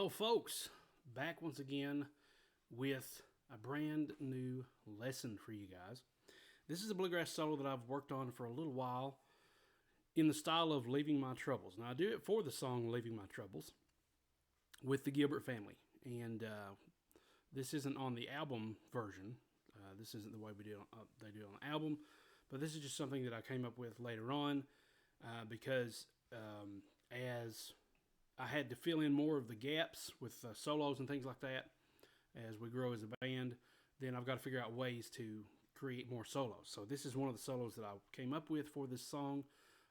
Hello folks, back once again with a brand new lesson for you guys. This is a bluegrass solo that I've worked on for a little while in the style of Leaving My Troubles. Now I do it for the song Leaving My Troubles with the Gilbert Family, and this isn't on the album version. This isn't the way they do it on the album, but this is just something that I came up with later on because as I had to fill in more of the gaps with solos and things like that as we grow as a band, then I've got to figure out ways to create more solos. So this is one of the solos that I came up with for this song,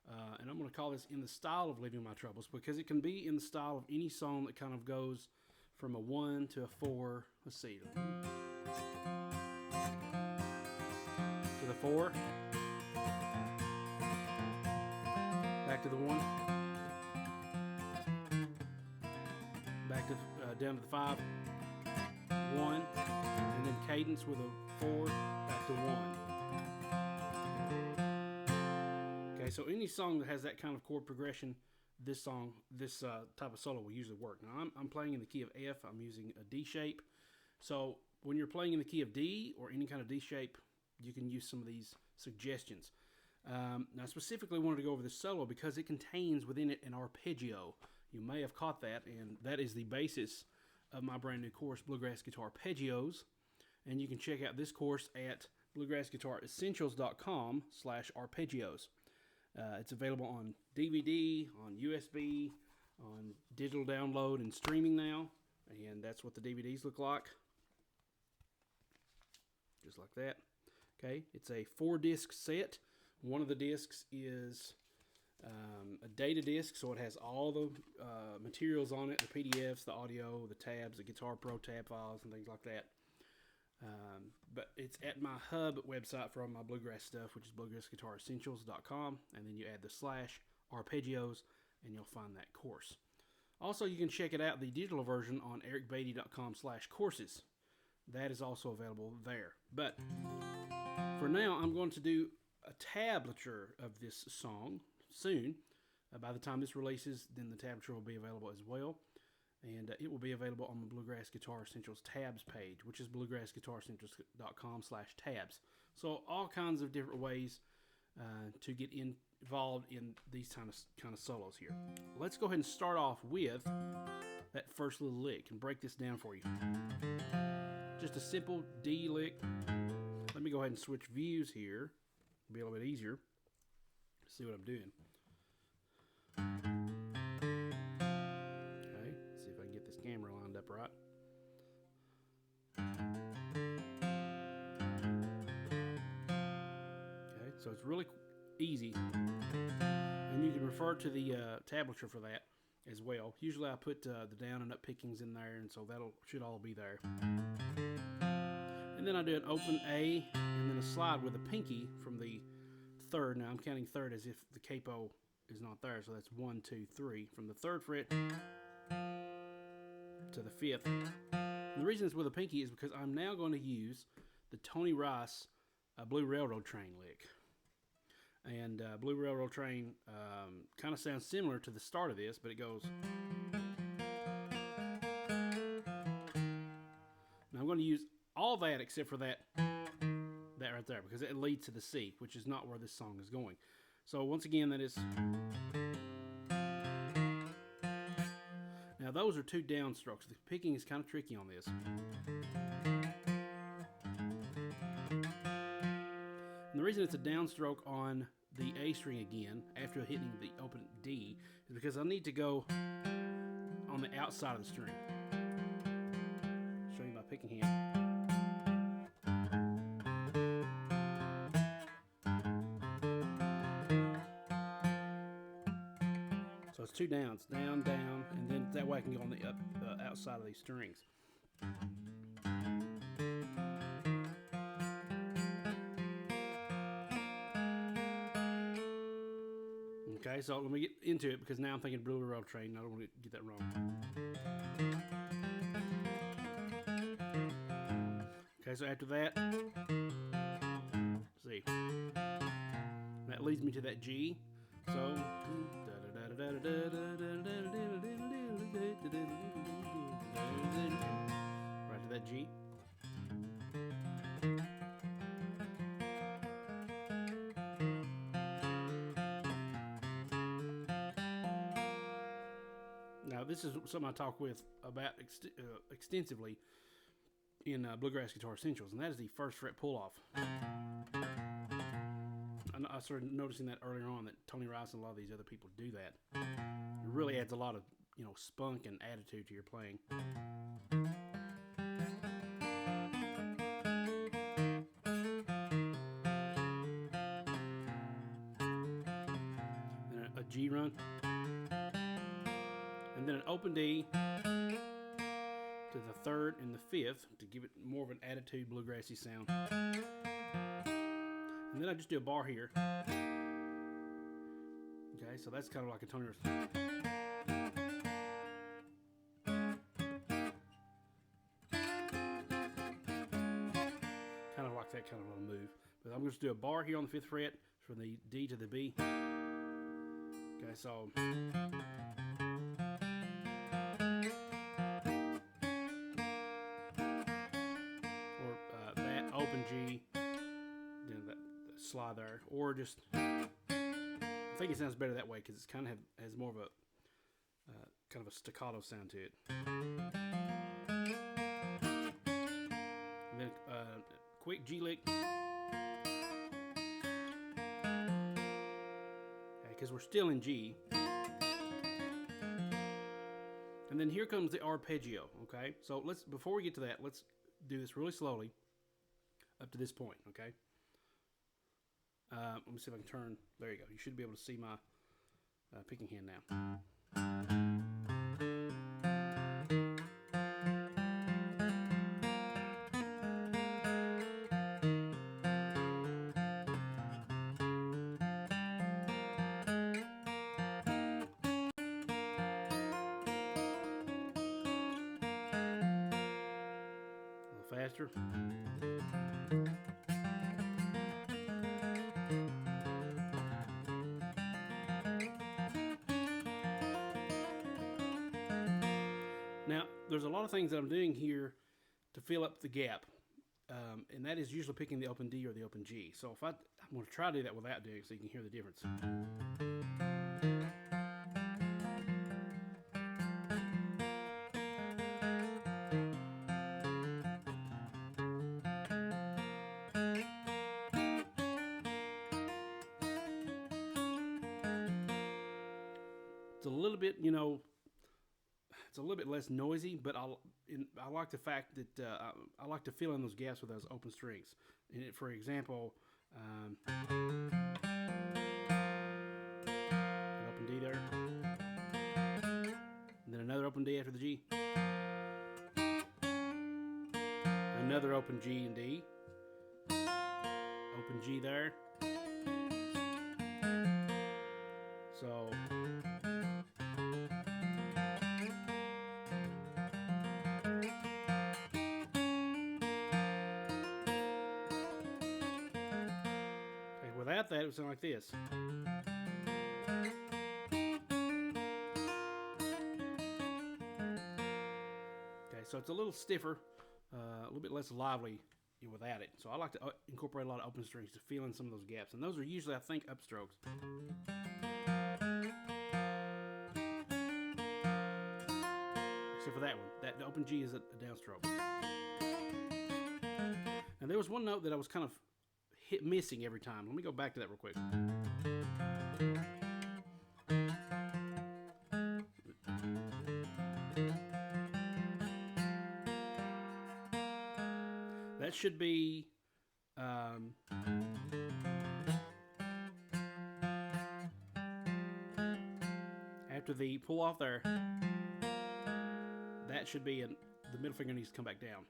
and I'm going to call this In the Style of Leaving My Troubles, because it can be in the style of any song that kind of goes from a 1 to a 4. Let's see. To the 4. Back to the 1. Back to down to the 5, 1, and then cadence with a 4, back to 1. Okay, so any song that has that kind of chord progression, this type of solo will usually work. Now I'm playing in the key of F. I'm using a D shape. So when you're playing in the key of D or any kind of D shape, you can use some of these suggestions. Now I specifically wanted to go over this solo because it contains within it an arpeggio. You may have caught that, and that is the basis of my brand new course, Bluegrass Guitar Arpeggios. And you can check out this course at bluegrassguitaressentials.com/arpeggios. It's available on DVD, on USB, on digital download and streaming now, and that's what the DVDs look like. Just like that. Okay, it's a 4-disc set. One of the discs is a data disc, so it has all the materials on it, the PDFs, the audio, the tabs, the Guitar Pro tab files, and things like that. But it's at my hub website for all my bluegrass stuff, which is bluegrassguitaressentials.com, and then you add the /arpeggios, and you'll find that course. Also, you can check it out, the digital version, on ericbeatty.com/courses. That is also available there. But for now, I'm going to do a tablature of this song soon. By the time this releases, then the tablature will be available as well, and it will be available on the Bluegrass Guitar Essentials tabs page, which is bluegrassguitaressentials.com/tabs. So all kinds of different ways to get involved in these kind of solos here. Let's go ahead and start off with that first little lick and break this down for you. Just a simple D lick. Let me go ahead and switch views here. It'll be a little bit easier to see what I'm doing. Okay, see if I can get this camera lined up right. Okay, so it's really easy, and you can refer to the tablature for that as well. Usually I put the down and up pickings in there, and so that'll should all be there. And then I do an open A and then a slide with a pinky from the 3rd. Now I'm counting 3rd as if the capo is not there, so that's 1, 2, 3 from the 3rd fret to the 5th. And the reason it's with a pinky is because I'm now going to use the Tony Rice Blue Railroad Train lick. And Blue Railroad Train kind of sounds similar to the start of this, but it goes. Now I'm going to use all that except for that right there, because it leads to the C, which is not where this song is going. So once again, that is. Now those are 2 downstrokes. The picking is kind of tricky on this. And the reason it's a downstroke on the A string again, after hitting the open D, is because I need to go on the outside of the string. Show you my picking hand. So it's 2 downs, down, down, and then that way I can go on the outside of these strings. Okay, so let me get into it, because now I'm thinking Blue Railroad Train, and I don't want to get that wrong. Okay, so after that, let's see, that leads me to that G. So Right to that G. Now, this is something I talk about extensively in Bluegrass Guitar Essentials, and that is the first fret pull-off. I started noticing that earlier on, that Tony Rice and a lot of these other people do that. It really adds a lot of, spunk and attitude to your playing. Then a G run. And then an open D to the third and the fifth to give it more of an attitude bluegrassy sound. And then I just do a bar here. Okay, so that's kind of like a Tony Rice. Kind of like that kind of a move. But I'm going to do a bar here on the 5th fret from the D to the B. Okay, so that open G, then that slide there, or just I think it sounds better that way because it's kind of has more of a kind of a staccato sound to it. And then quick G lick, because we're still in G. And then here comes the arpeggio. Okay, so before we get to that, let's do this really slowly up to this point. Okay. Let me see if I can turn. There you go. You should be able to see my picking hand now. A little faster. Now, there's a lot of things that I'm doing here to fill up the gap, and that is usually picking the open D or the open G. So I'm going to try to do that without doing it so you can hear the difference. It's a little bit, it's a little bit less noisy, but I like the fact that I like to fill in those gaps with those open strings. And for example, an open D there, and then another open D after the G, another open G and D, open G there. So without that, it would sound like this. Okay, so it's a little stiffer, a little bit less lively without it. So I like to incorporate a lot of open strings to fill in some of those gaps. And those are usually, I think, upstrokes. Except for that one. The open G is a downstroke. And there was one note that I was kind of missing every time. Let me go back to that real quick. That should be after the pull off there. That should be the middle finger needs to come back down.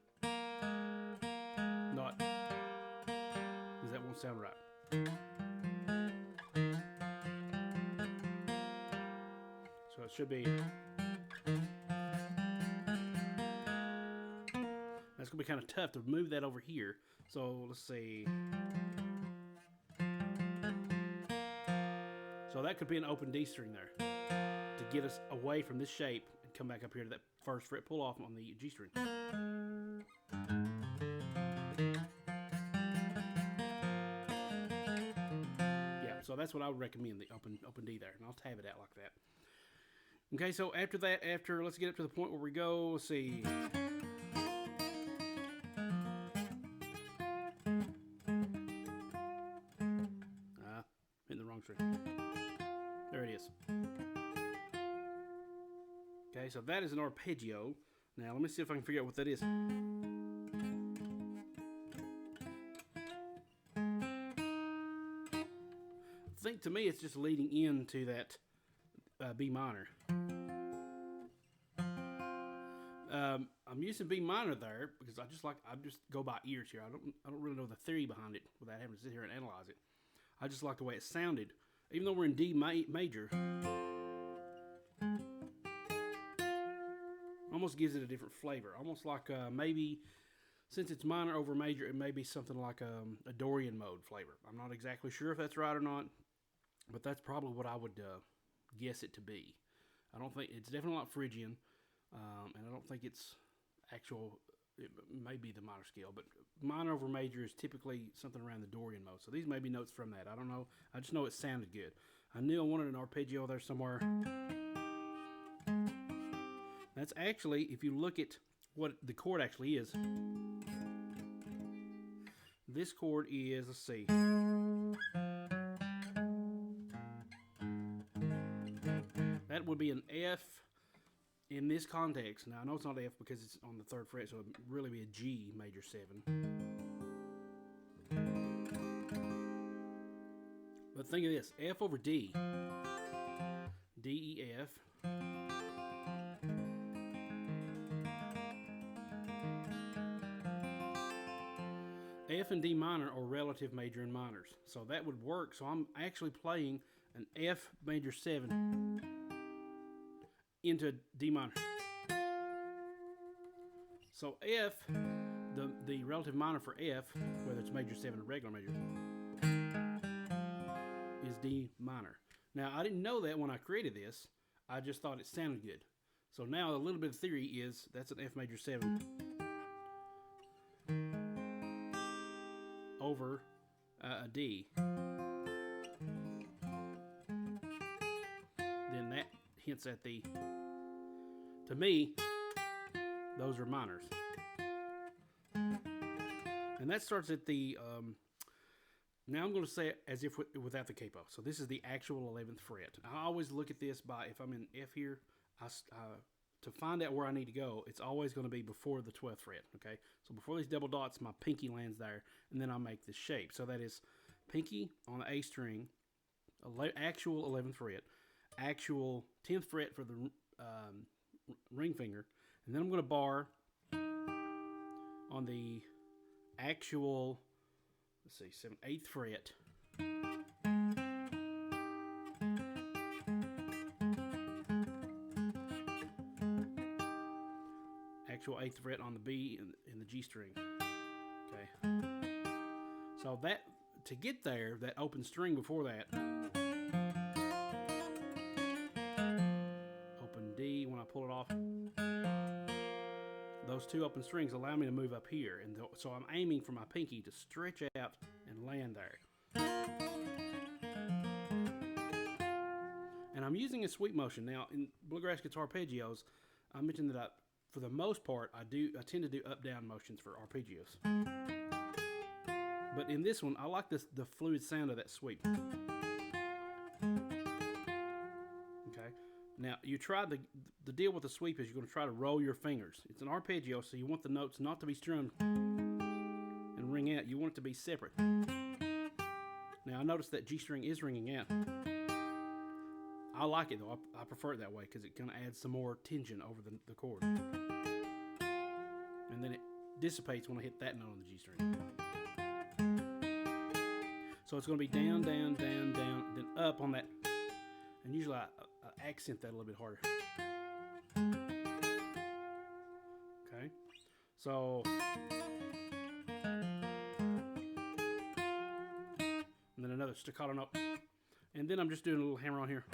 Not, because that won't sound right. So it should be. That's going to be kind of tough to move that over here. So let's see. So that could be an open D string there to get us away from this shape and come back up here to first fret pull off on the G string. Yeah, so that's what I would recommend, the open D there, and I'll tab it out like that. Okay, so after that, let's get up to the point where we go, let's see. Hitting the wrong string. There it is. Okay, so that is an arpeggio. Now, let me see if I can figure out what that is. I think to me it's just leading into that B minor. I'm using B minor there because I just go by ears here. I don't really know the theory behind it without having to sit here and analyze it. I just like the way it sounded, even though we're in D major. Almost gives it a different flavor. Almost like maybe, since it's minor over major, it may be something like a Dorian mode flavor. I'm not exactly sure if that's right or not, but that's probably what I would guess it to be. I don't think it's definitely not Phrygian, and I don't think it's actual. It may be the minor scale, but minor over major is typically something around the Dorian mode. So these may be notes from that. I don't know. I just know it sounded good. I knew I wanted an arpeggio there somewhere. That's actually, if you look at what the chord actually is, this chord is, let's see. That would be an F in this context. Now, I know it's not F because it's on the 3rd fret, so it would really be a G major 7. But think of this, F over D, D, E, F. F and D minor are relative major and minors. So that would work. So I'm actually playing an F major 7 into D minor. So F, the relative minor for F, whether it's major 7 or regular major, is D minor. Now, I didn't know that when I created this. I just thought it sounded good. So now a little bit of theory is that's an F major 7 over a D. Then that hints at the, to me, those are minors. And that starts at the, now I'm going to say it as if without the capo. So this is the actual 11th fret. I always look at this by, if I'm in F here, to find out where I need to go, it's always going to be before the 12th fret, okay? So before these double dots, my pinky lands there, and then I make this shape. So that is pinky on the A string, actual 11th fret, actual 10th fret for the ring finger, and then I'm going to bar on the actual, let's see, 8th fret, actual 8th fret on the B and the G string. Okay. So that, to get there, that open string before that, open D, when I pull it off, those two open strings allow me to move up here. And so I'm aiming for my pinky to stretch out and land there. And I'm using a sweep motion. Now, in bluegrass guitar arpeggios, I mentioned that for the most part, I tend to do up-down motions for arpeggios. But in this one, I like the fluid sound of that sweep. Okay. Now, you try the deal with the sweep is you're going to try to roll your fingers. It's an arpeggio, so you want the notes not to be strummed and ring out. You want it to be separate. Now, I noticed that G string is ringing out. I like it though. I prefer it that way because it kind of adds some more tension over the chord. And then it dissipates when I hit that note on the G string. So it's going to be down, down, down, down, then up on that. And usually I accent that a little bit harder. Okay. So. And then another staccato note. And then I'm just doing a little hammer on here.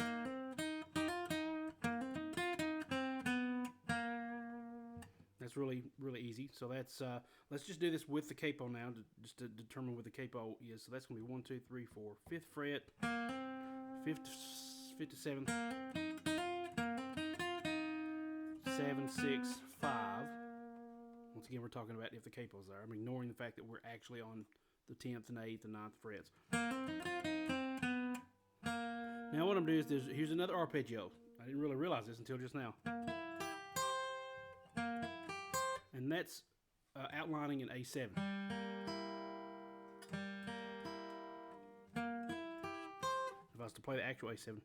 it's really, really easy. So that's, let's just do this with the capo now, just to determine what the capo is. So that's going to be 1, 2, 3, 4, 5th fret, 5th to 7th, 7, 6, 5. Once again, we're talking about if the capo's there. I'm ignoring the fact that we're actually on the 10th and 8th and 9th frets. Now what I'm doing is, here's another arpeggio. I didn't really realize this until just now. And that's outlining an A7. If I was to play the actual A7.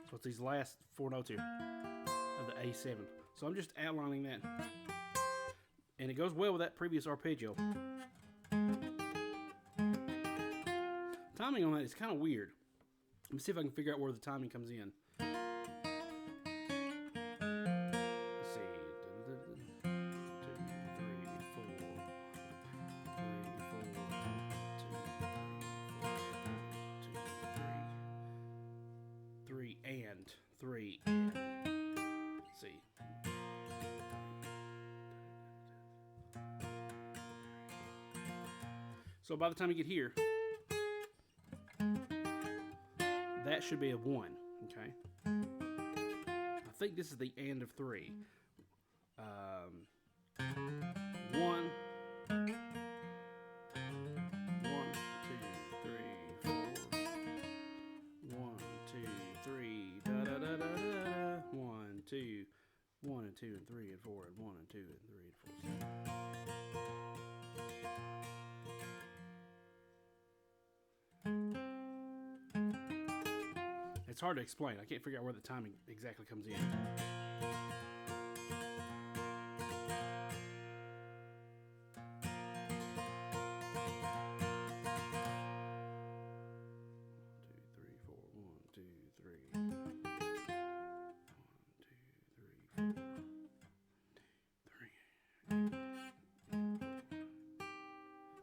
So it's these last 4 notes here of the A7. So I'm just outlining that. And it goes well with that previous arpeggio. Timing on that is kind of weird. Let me see if I can figure out where the timing comes in. Let's see. 2, 3, 4, 3 and 3. Let's see. So by the time you get here, that should be a 1, okay? I think this is the end of 3. 1, 1, 2, 3, 4. 1, 2, 3, da da da da da. 1, 2, 1 and 2 and 3 and 4 and 1 and 2 and 3 and 4. It's hard to explain. I can't figure out where the timing exactly comes in. 1, 2, 3, 4. 1, 2, 3, 4.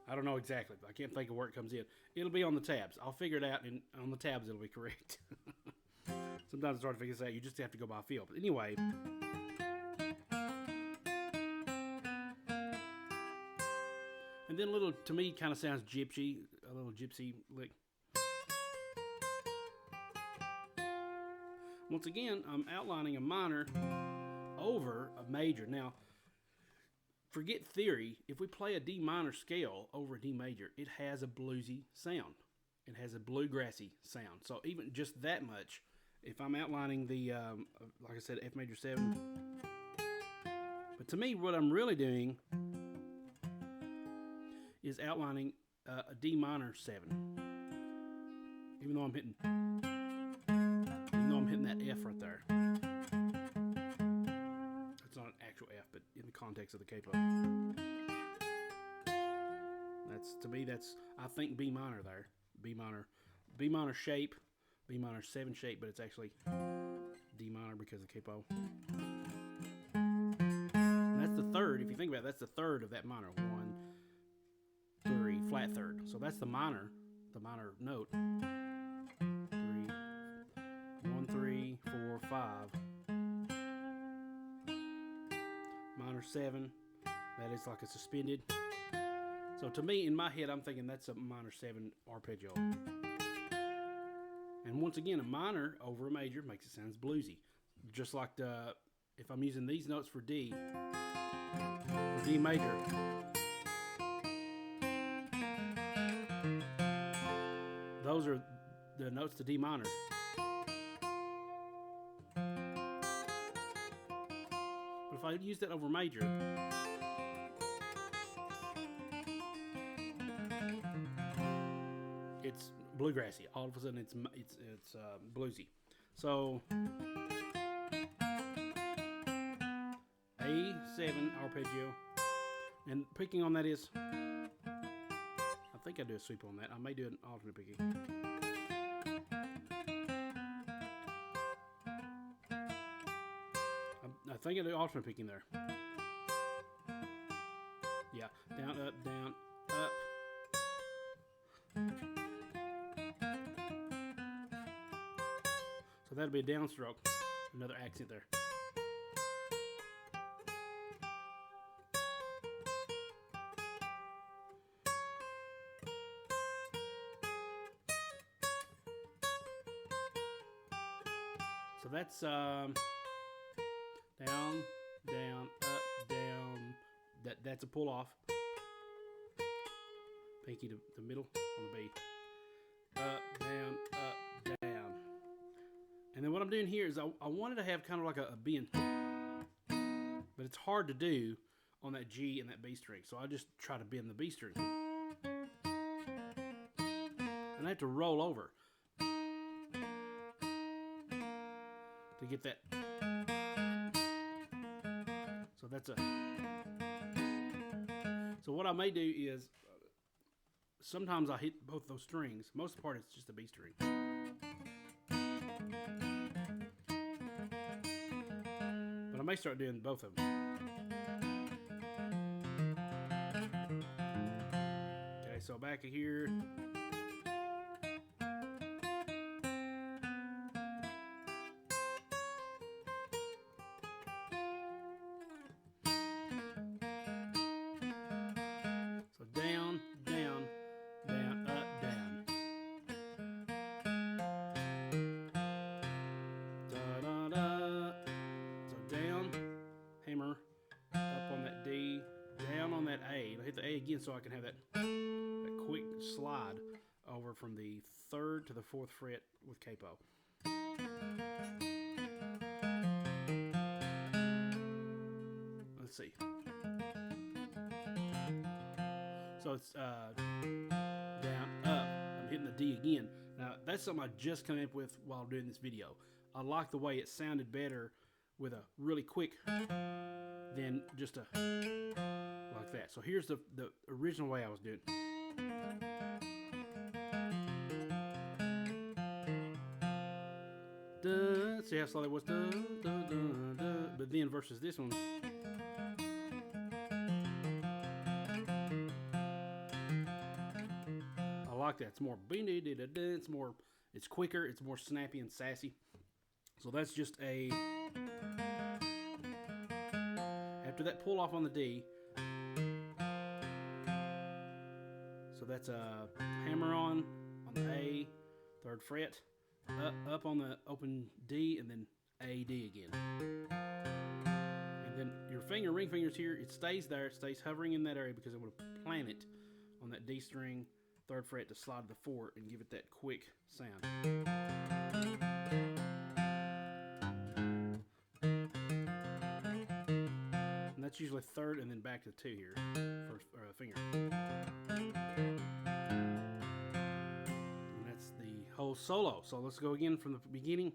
I don't know exactly. I can't think of where it comes in. It'll be on the tabs. I'll figure it out, and on the tabs it'll be correct. Sometimes it's hard to figure this out. You just have to go by feel. But anyway, and then a little, to me, kind of sounds gypsy, a little gypsy lick. Once again, I'm outlining a minor over a major. Now, forget theory. If we play a D minor scale over a D major, it has a bluesy sound. It has a bluegrassy sound. So even just that much, if I'm outlining the, like I said, F major 7. But to me, what I'm really doing is outlining a D minor 7. Even though I'm hitting that F right there. It's not an actual F, but in the context of the capo. That's, to me, that's, I think B minor there. B minor shape, B minor 7 shape, but it's actually D minor because of the capo. And that's the third. If you think about it, that's the third of that minor. 1, 3, flat third. So that's the minor note. 3, 1, 3, 4, 5. Minor 7. That is like a suspended. So to me, in my head, I'm thinking that's a minor 7 arpeggio. And once again, a minor over a major makes it sound bluesy. Just like if I'm using these notes for D major, those are the notes to D minor. But if I use that over major, it's bluegrassy. All of a sudden, it's bluesy. So A7 arpeggio, and picking on that is, I think I do a sweep on that. I may do an alternate picking. I think I do alternate picking there. Yeah, down, up, up. So So that'll be a downstroke, another accent there. So that's down, down, up, down. That's a pull off. Pinky to the middle on the B. Up, down. And then what I'm doing here is I wanted to have kind of like a bend, but it's hard to do on that G and that B string. So I just try to bend the B string. And I have to roll over to get that. So that's a. So what I may do is sometimes I hit both those strings. Most of the part it's just a B string. But I may start doing both of them. Okay, so back here. Down, down, down, up, down. Da, da, da. So down, hammer, up on that D, down on that A. I hit the A again so I can have that quick slide over from the 3rd to the 4th fret with capo. Let's see. So it's down, up. I'm hitting the D again. Now, that's something I just came up with while doing this video. I like the way it sounded better with a really quick than just a like that. So here's the original way I was doing. Duh, see how slow that was? Duh, duh, duh, duh. But then versus this one. Like that. It's more it's more, it's quicker, it's more snappy and sassy. So that's just a, after that pull off on the D, so that's a hammer on the A, 3rd fret, up on the open D, and then A, D again. And then your ring fingers here, it stays there, it stays hovering in that area because I'm going to plant it on that D string, 3rd fret to slide to the 4 and give it that quick sound. And that's usually 3rd and then back to 2 here, first finger. And that's the whole solo. So let's go again from the beginning.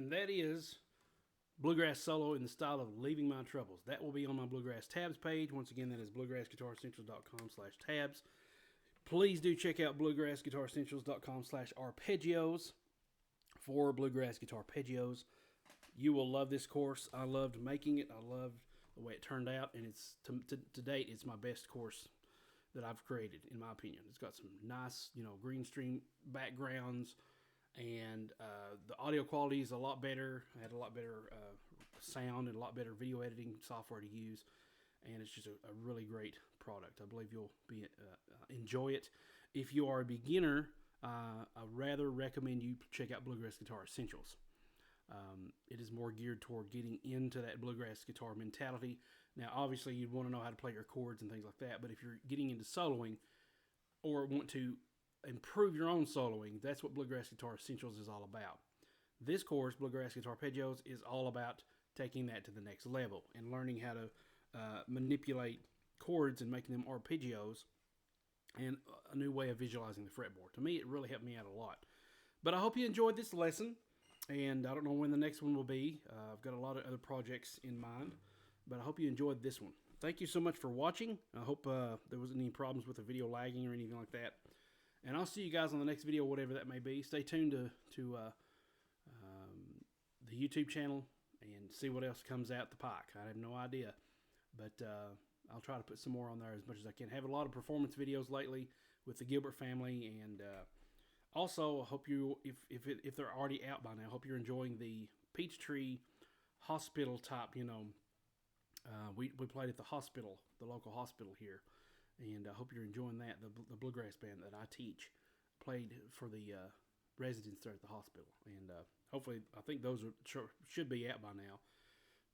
That is Bluegrass Solo in the style of Leaving My Troubles. That will be on my Bluegrass Tabs page. Once again, that is bluegrassguitaressentials.com/tabs. Please do check out bluegrassguitaressentials.com/arpeggios for Bluegrass Guitar Arpeggios. You will love this course. I loved making it. I loved the way it turned out, and it's to date, it's my best course that I've created, in my opinion. It's got some nice, green screen backgrounds, and the audio quality is a lot better. I had a lot better sound and a lot better video editing software to use, and it's just a really great product. I believe you'll enjoy it. If you are a beginner, I rather recommend you check out Bluegrass Guitar Essentials. It is more geared toward getting into that bluegrass guitar mentality Now, obviously, you'd want to know how to play your chords and things like that. But if you're getting into soloing or want to improve your own soloing, that's what Bluegrass Guitar Essentials is all about. This course, Bluegrass Guitar Arpeggios, is all about taking that to the next level and learning how to manipulate chords and making them arpeggios, and a new way of visualizing the fretboard. To me, it really helped me out a lot. But I hope you enjoyed this lesson, and I don't know when the next one will be. I've got a lot of other projects in mind, but I hope you enjoyed this one. Thank you so much for watching. I hope there wasn't any problems with the video lagging or anything like that. And I'll see you guys on the next video, whatever that may be. Stay tuned to the YouTube channel and see what else comes out the pike. I have no idea, but I'll try to put some more on there as much as I can. I have a lot of performance videos lately with the Gilbert family, and also I hope you, if they're already out by now, I hope you're enjoying the Peachtree Hospital type. We played at the hospital, the local hospital here, and I hope you're enjoying that. The bluegrass band that I teach played for the residents there at the hospital, and hopefully, I think those should be out by now.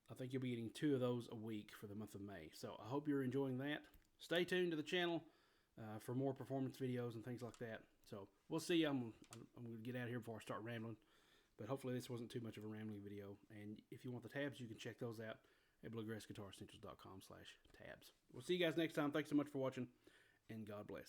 I think you'll be getting 2 of those a week for the month of May. So I hope you're enjoying that. Stay tuned to the channel for more performance videos and things like that. So we'll see. I'm going to get out of here before I start rambling. But hopefully this wasn't too much of a rambling video. And if you want the tabs, you can check those out at bluegrassguitaressentials.com/tabs. We'll see you guys next time. Thanks so much for watching, and God bless.